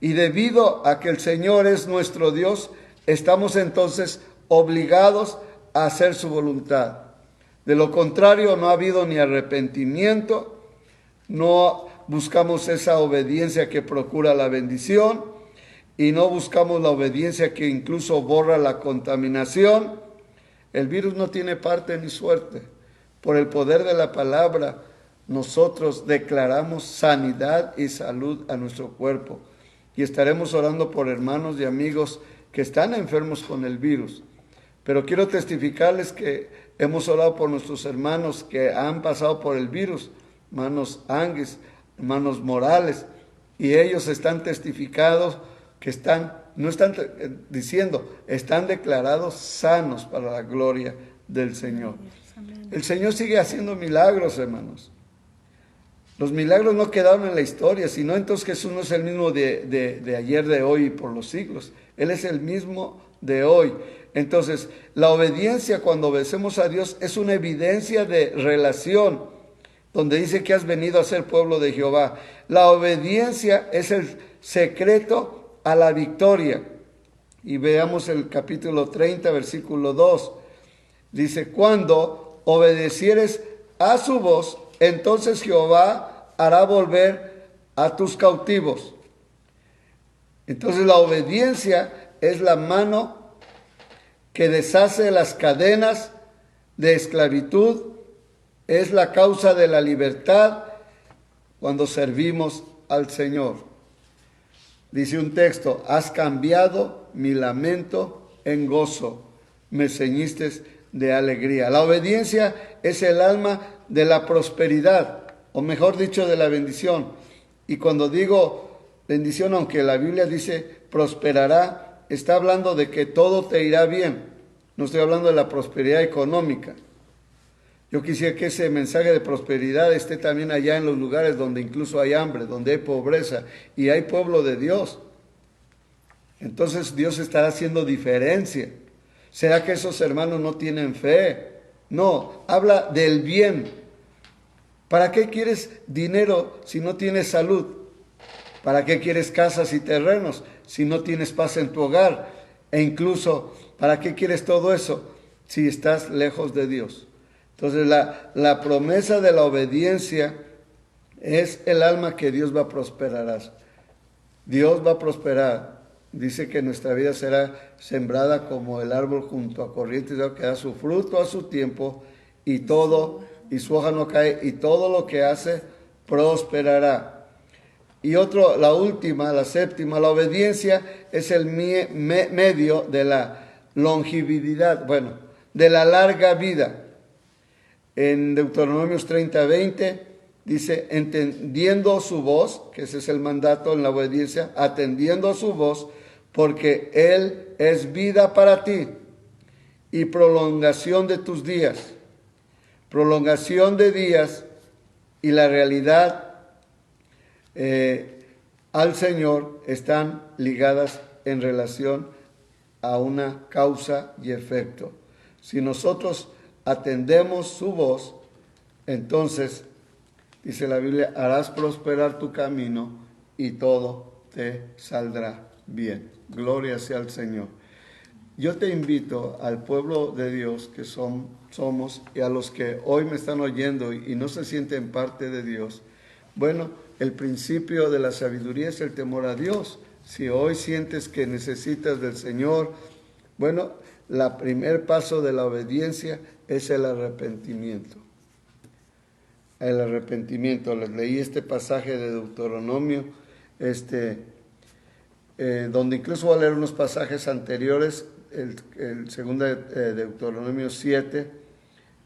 Y debido a que el Señor es nuestro Dios, estamos entonces obligados a hacer su voluntad. De lo contrario, no ha habido ni arrepentimiento, no buscamos esa obediencia que procura la bendición y no buscamos la obediencia que incluso borra la contaminación. El virus no tiene parte ni suerte. Por el poder de la palabra, nosotros declaramos sanidad y salud a nuestro cuerpo. Y estaremos orando por hermanos y amigos que están enfermos con el virus. Pero quiero testificarles que hemos orado por nuestros hermanos que han pasado por el virus, hermanos Ánguez, hermanos Morales, y ellos están testificados que no están diciendo, están declarados sanos para la gloria del Señor. El Señor sigue haciendo milagros, hermanos. Los milagros no quedaron en la historia, sino entonces Jesús no es el mismo de ayer, de hoy y por los siglos. Él es el mismo de hoy. Entonces, la obediencia cuando obedecemos a Dios es una evidencia de relación, donde dice que has venido a ser pueblo de Jehová. La obediencia es el secreto a la victoria. Y veamos el capítulo 30, versículo 2. Dice, cuando obedecieres a su voz, entonces Jehová hará volver a tus cautivos. Entonces la obediencia es la mano que deshace las cadenas de esclavitud, es la causa de la libertad cuando servimos al Señor. Dice un texto, has cambiado mi lamento en gozo, me ceñiste de alegría. La obediencia es el alma de la prosperidad, o mejor dicho, de la bendición. Y cuando digo bendición, aunque la Biblia dice prosperará, está hablando de que todo te irá bien. No estoy hablando de la prosperidad económica. Yo quisiera que ese mensaje de prosperidad esté también allá en los lugares donde incluso hay hambre, donde hay pobreza y hay pueblo de Dios. Entonces Dios estará haciendo diferencia. ¿Será que esos hermanos no tienen fe? No, habla del bien. ¿Para qué quieres dinero si no tienes salud? ¿Para qué quieres casas y terrenos si no tienes paz en tu hogar? E incluso, ¿para qué quieres todo eso si estás lejos de Dios? Entonces, la promesa de la obediencia es el alma que Dios va a prosperar. Dios va a prosperar. Dice que nuestra vida será sembrada como el árbol junto a corrientes de agua que da su fruto a su tiempo y su hoja no cae y todo lo que hace prosperará. Y la última, la séptima, la obediencia es el medio de la longevidad, de la larga vida. En Deuteronomios 30, 20 dice, entendiendo su voz, que ese es el mandato en la obediencia, atendiendo a su voz, porque Él es vida para ti y prolongación de tus días. Prolongación de días y la realidad al Señor están ligadas en relación a una causa y efecto. Si nosotros atendemos su voz, entonces, dice la Biblia, harás prosperar tu camino y todo te saldrá bien. Gloria sea al Señor. Yo te invito al pueblo de Dios que somos y a los que hoy me están oyendo y no se sienten parte de Dios. El principio de la sabiduría es el temor a Dios. Si hoy sientes que necesitas del Señor, el primer paso de la obediencia es el arrepentimiento. El arrepentimiento. Les leí este pasaje de Deuteronomio, donde incluso voy a leer unos pasajes anteriores, el segundo de Deuteronomio 7,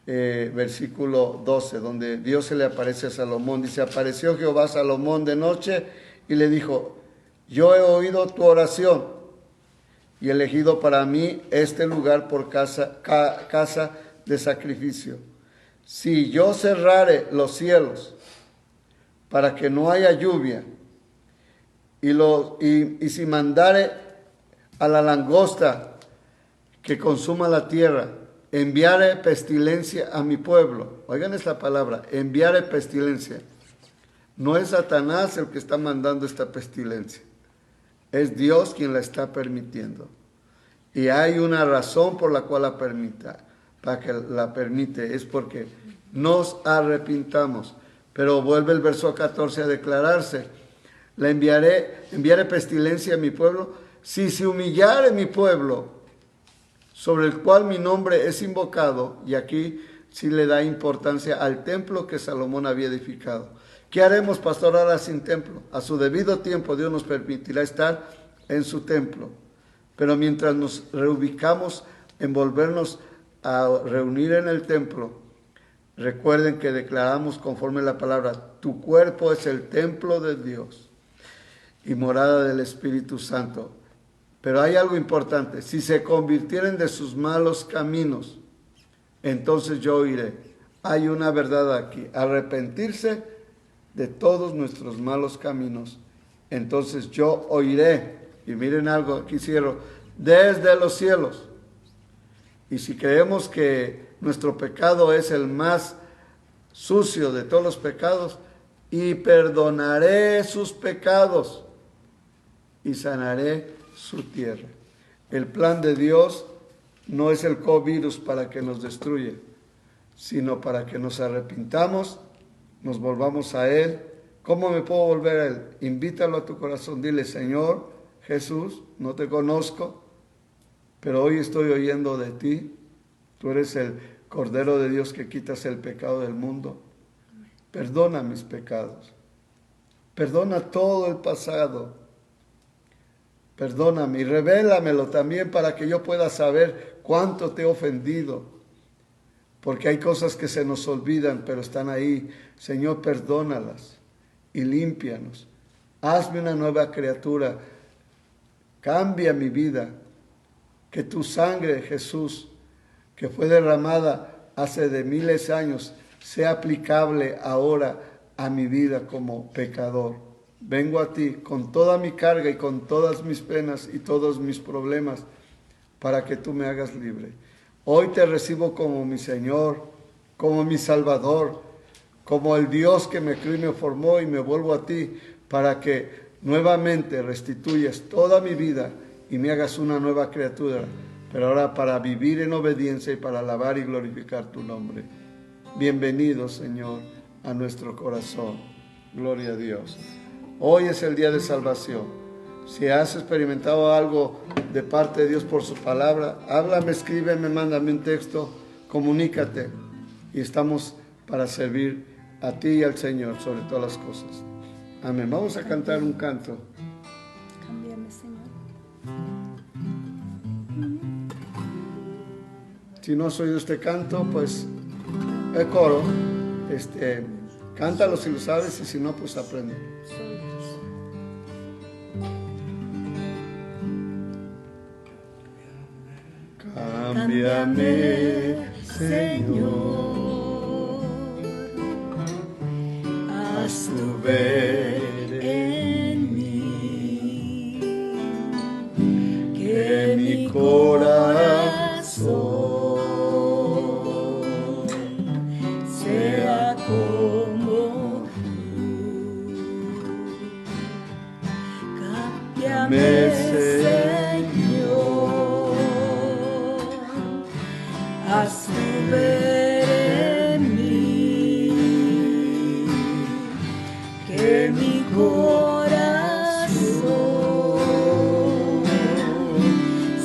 versículo 12, donde Dios se le aparece a Salomón. Dice, apareció Jehová a Salomón de noche y le dijo, yo he oído tu oración y he elegido para mí este lugar por casa de sacrificio. Si yo cerrare los cielos para que no haya lluvia, y si mandare a la langosta que consuma la tierra, enviare pestilencia a mi pueblo. Oigan esta palabra, enviare pestilencia. No es Satanás el que está mandando esta pestilencia. Es Dios quien la está permitiendo. Y hay una razón por la cual la permita. Para que la permite. Es porque nos arrepintamos. Pero vuelve el verso 14 a declararse. Enviaré pestilencia a mi pueblo. Si se humillare mi pueblo, sobre el cual mi nombre es invocado. Y aquí sí le da importancia al templo que Salomón había edificado. ¿Qué haremos, pastor, ahora sin templo? A su debido tiempo Dios nos permitirá estar en su templo. Pero mientras nos reubicamos en volvernos a reunir en el templo, recuerden que declaramos conforme la palabra, tu cuerpo es el templo de Dios y morada del Espíritu Santo. Pero hay algo importante, si se convirtieren de sus malos caminos, entonces yo iré. Hay una verdad aquí, arrepentirse de todos nuestros malos caminos, entonces yo oiré, y miren algo, aquí cierro, desde los cielos. Y si creemos que nuestro pecado es el más sucio de todos los pecados, y perdonaré sus pecados, y sanaré su tierra. El plan de Dios no es el COVID-virus para que nos destruya, sino para que nos arrepintamos, nos volvamos a Él. ¿Cómo me puedo volver a Él? Invítalo a tu corazón. Dile, Señor Jesús, no te conozco, pero hoy estoy oyendo de ti. Tú eres el Cordero de Dios que quitas el pecado del mundo. Perdona mis pecados. Perdona todo el pasado. Perdóname y revélamelo también para que yo pueda saber cuánto te he ofendido. Porque hay cosas que se nos olvidan, pero están ahí. Señor, perdónalas y límpianos. Hazme una nueva criatura. Cambia mi vida. Que tu sangre, Jesús, que fue derramada hace de miles de años, sea aplicable ahora a mi vida como pecador. Vengo a ti con toda mi carga y con todas mis penas y todos mis problemas para que tú me hagas libre. Hoy te recibo como mi Señor, como mi Salvador, como el Dios que me crió y me formó, y me vuelvo a ti para que nuevamente restituyas toda mi vida y me hagas una nueva criatura, pero ahora para vivir en obediencia y para alabar y glorificar tu nombre. Bienvenido, Señor, a nuestro corazón. Gloria a Dios. Hoy es el día de salvación. Si has experimentado algo de parte de Dios por su palabra, háblame, escríbeme, mándame un texto, comunícate. Y estamos para servir a ti y al Señor sobre todas las cosas. Amén. Vamos a cantar un canto. Cámbiame, Señor. Si no has oído este canto, pues el coro, cántalo si lo sabes, y si no, pues aprende. Cámbiame, Señor, haz tu ver en mí, que mi corazón sea como tú. Cámbiame, haz tu ver en mí, que mi corazón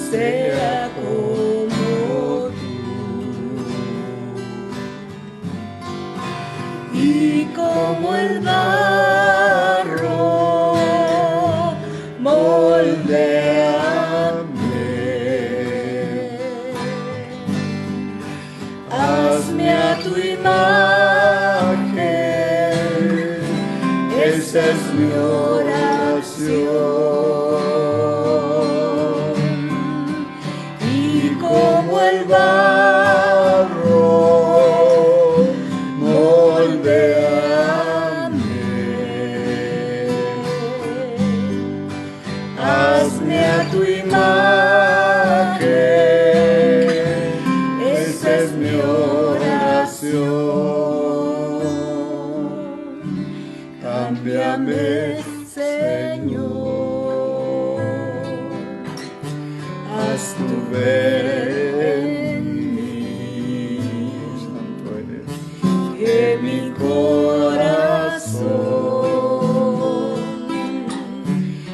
sea como tú, y como el barro moldeame. Hazme imagen, esa es mi oración. Y como el barro, moldéame. Hazme a tu imagen, esa es mi oración. Cámbiame, Señor, haz tu ver en mí, santo eres, que mi corazón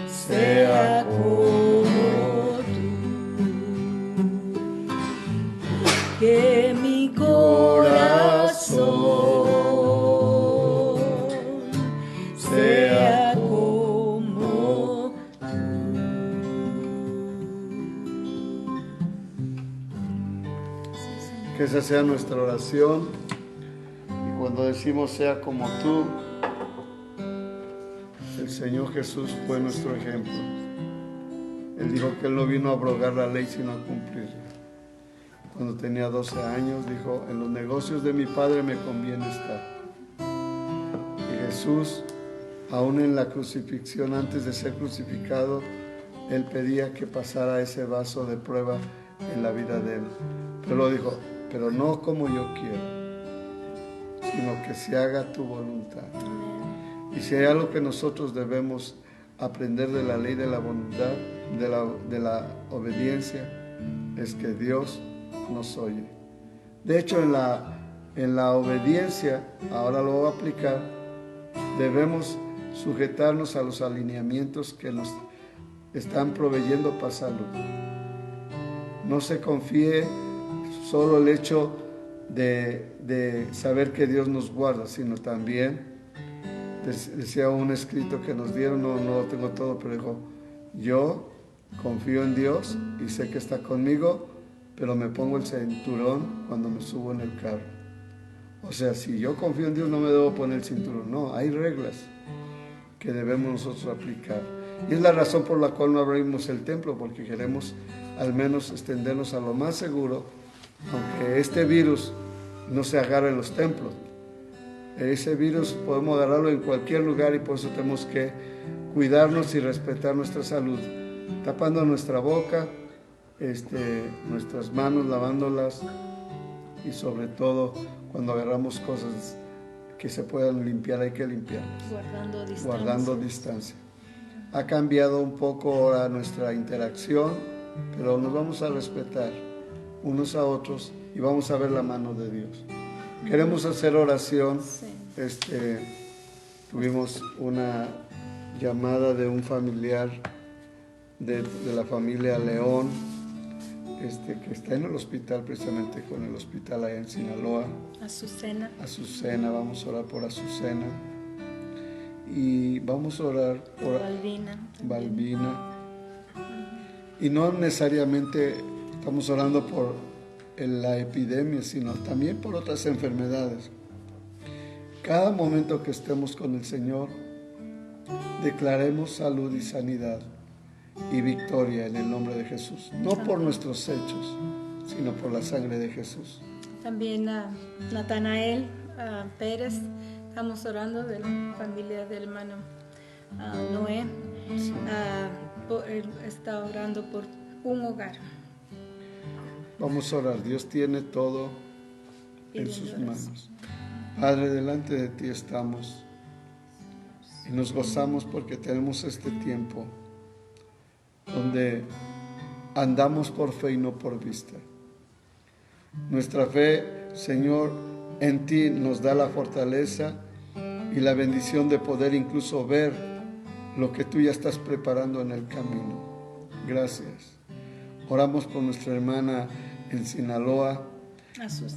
sea como tú, que mi corazón sea como tú. Que esa sea nuestra oración. Y cuando decimos sea como tú, el Señor Jesús fue nuestro ejemplo. Él dijo que Él no vino a abrogar la ley sino a cumplirla. Cuando tenía 12 años dijo, en los negocios de mi Padre me conviene estar. Y Jesús, aún en la crucifixión, antes de ser crucificado, Él pedía que pasara ese vaso de prueba en la vida de Él. Pero lo dijo, pero no como yo quiero, sino que se haga tu voluntad. Y si hay algo que nosotros debemos aprender de la ley de la voluntad, de la obediencia, es que Dios nos oye. De hecho, en la obediencia, ahora lo voy a aplicar, debemos sujetarnos a los alineamientos que nos están proveyendo para salud. No se confíe solo el hecho de saber que Dios nos guarda, sino también, decía un escrito que nos dieron, no lo tengo todo, pero dijo, yo confío en Dios y sé que está conmigo, pero me pongo el cinturón cuando me subo en el carro. O sea, si yo confío en Dios no me debo poner el cinturón. No, hay reglas que debemos nosotros aplicar. Y es la razón por la cual no abrimos el templo, porque queremos al menos extendernos a lo más seguro, aunque este virus no se agarre en los templos. Ese virus podemos agarrarlo en cualquier lugar y por eso tenemos que cuidarnos y respetar nuestra salud, tapando nuestra boca, nuestras manos, lavándolas, y sobre todo cuando agarramos cosas que se puedan limpiar, hay que limpiarlas. Guardando distancia. Ha cambiado un poco ahora nuestra interacción, pero nos vamos a respetar unos a otros y vamos a ver la mano de Dios. Queremos hacer oración. Sí. Tuvimos una llamada de un familiar de la familia León, que está en el hospital, precisamente con el hospital allá en Sinaloa. Azucena, vamos a orar por Azucena. Y vamos a orar por Balbina. Y no necesariamente estamos orando por la epidemia, sino también por otras enfermedades. Cada momento que estemos con el Señor, declaremos salud y sanidad y victoria en el nombre de Jesús. No por nuestros hechos, sino por la sangre de Jesús. También Natanael Pérez, estamos orando de la familia del hermano Noé. Sí. Él está orando por un hogar. Vamos a orar. Dios tiene todo en sus manos. Padre, delante de ti estamos y nos gozamos porque tenemos este tiempo donde andamos por fe y no por vista. Nuestra fe, Señor, en ti nos da la fortaleza y la bendición de poder incluso ver lo que tú ya estás preparando en el camino. Gracias. Oramos por nuestra hermana en Sinaloa,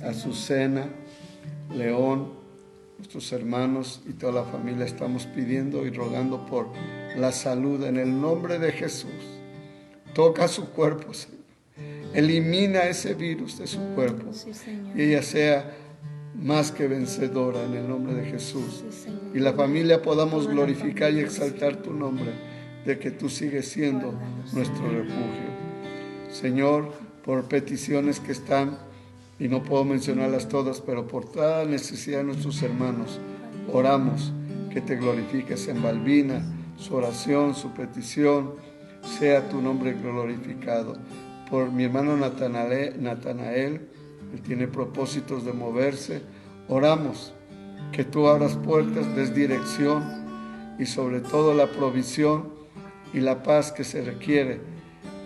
Azucena, León, nuestros hermanos y toda la familia. Estamos pidiendo y rogando por la salud en el nombre de Jesús. Toca su cuerpo, Señor. Elimina ese virus de su cuerpo. Sí, Señor. Y ella sea más que vencedora en el nombre de Jesús. Sí, Señor. Y la familia podamos glorificar y exaltar tu nombre, de que tú sigues siendo nuestro refugio. Señor, por peticiones que están, y no puedo mencionarlas todas, pero por toda necesidad de nuestros hermanos, oramos que te glorifiques en Balbina, su oración, su petición, sea tu nombre glorificado. Por mi hermano Natanael, él tiene propósitos de moverse, oramos que tú abras puertas, des dirección y sobre todo la provisión y la paz que se requiere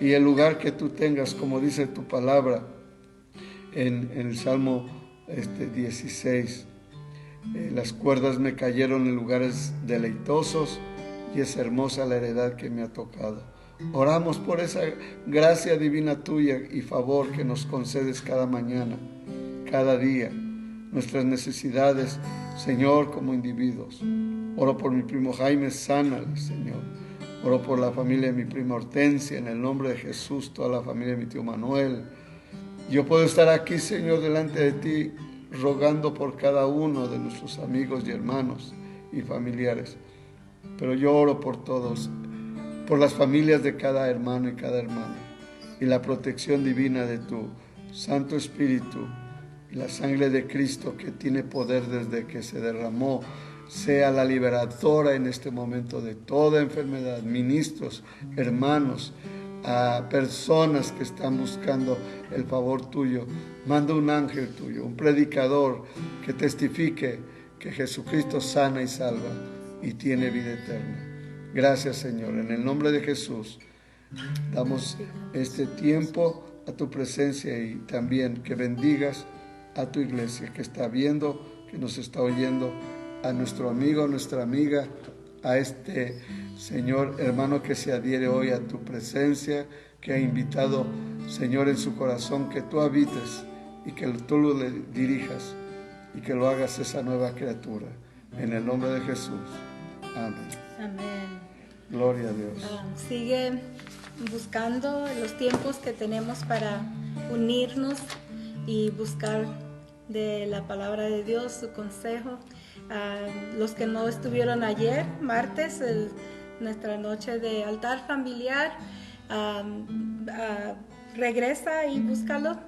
y el lugar que tú tengas, como dice tu palabra en el Salmo 16. Las cuerdas me cayeron en lugares deleitosos y es hermosa la heredad que me ha tocado. Oramos por esa gracia divina tuya y favor que nos concedes cada mañana, cada día, nuestras necesidades, Señor, como individuos. Oro por mi primo Jaime, sánale, Señor. Oro por la familia de mi prima Hortensia, en el nombre de Jesús, toda la familia de mi tío Manuel. Yo puedo estar aquí, Señor, delante de ti, rogando por cada uno de nuestros amigos y hermanos y familiares. Pero yo oro por todos, por las familias de cada hermano y cada hermana, y la protección divina de tu Santo Espíritu y la sangre de Cristo que tiene poder desde que se derramó, sea la liberadora en este momento de toda enfermedad. Ministros, hermanos, a personas que están buscando el favor tuyo, manda un ángel tuyo, un predicador que testifique que Jesucristo sana y salva y tiene vida eterna. Gracias, Señor, en el nombre de Jesús damos este tiempo a tu presencia y también que bendigas a tu iglesia que está viendo, que nos está oyendo, a nuestro amigo, a nuestra amiga, a este Señor hermano que se adhiere hoy a tu presencia, que ha invitado, Señor, en su corazón que tú habites y que tú lo dirijas y que lo hagas esa nueva criatura. En el nombre de Jesús. Amén. Amén. Gloria a Dios. Sigue buscando los tiempos que tenemos para unirnos y buscar de la palabra de Dios, su consejo. Los que no estuvieron ayer, martes, nuestra noche de altar familiar, regresa y búscalo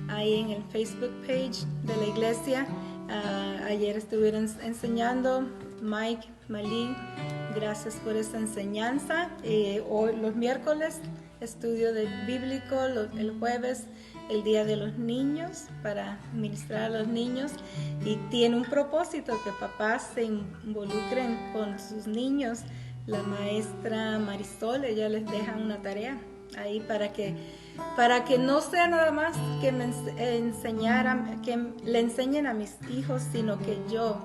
ahí en el Facebook page de la iglesia. Ayer estuvieron enseñando Mike, Malin, gracias por esa enseñanza. Hoy, los miércoles, estudio bíblico, el jueves, el Día de los Niños, para ministrar a los niños, y tiene un propósito, que papás se involucren con sus niños. La maestra Marisol, ella les deja una tarea ahí para que no sea nada más que que le enseñen a mis hijos, sino que yo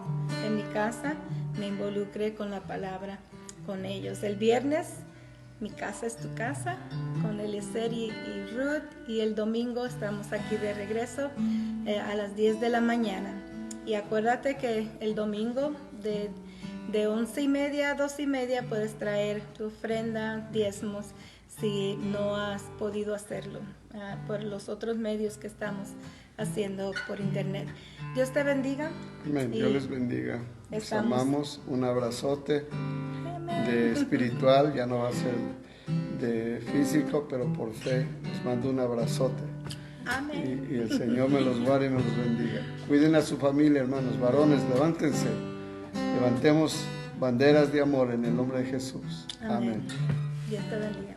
en mi casa me involucre con la palabra con ellos. El viernes, Mi casa es tu casa, con Eliezer y Ruth, y el domingo estamos aquí de regreso a las 10 de la mañana. Y acuérdate que el domingo de 11:30 a 2:30 puedes traer tu ofrenda, diezmos, si no has podido hacerlo por los otros medios que estamos haciendo por internet. Dios te bendiga. Amén. Dios les bendiga. Les amamos. Un abrazote. De espiritual, ya no va a ser de físico, pero por fe les mando un abrazote. Amén. Y el Señor me los guarde y me los bendiga. Cuiden a su familia, hermanos, varones, levántense. Levantemos banderas de amor en el nombre de Jesús. Amén. Dios te bendiga.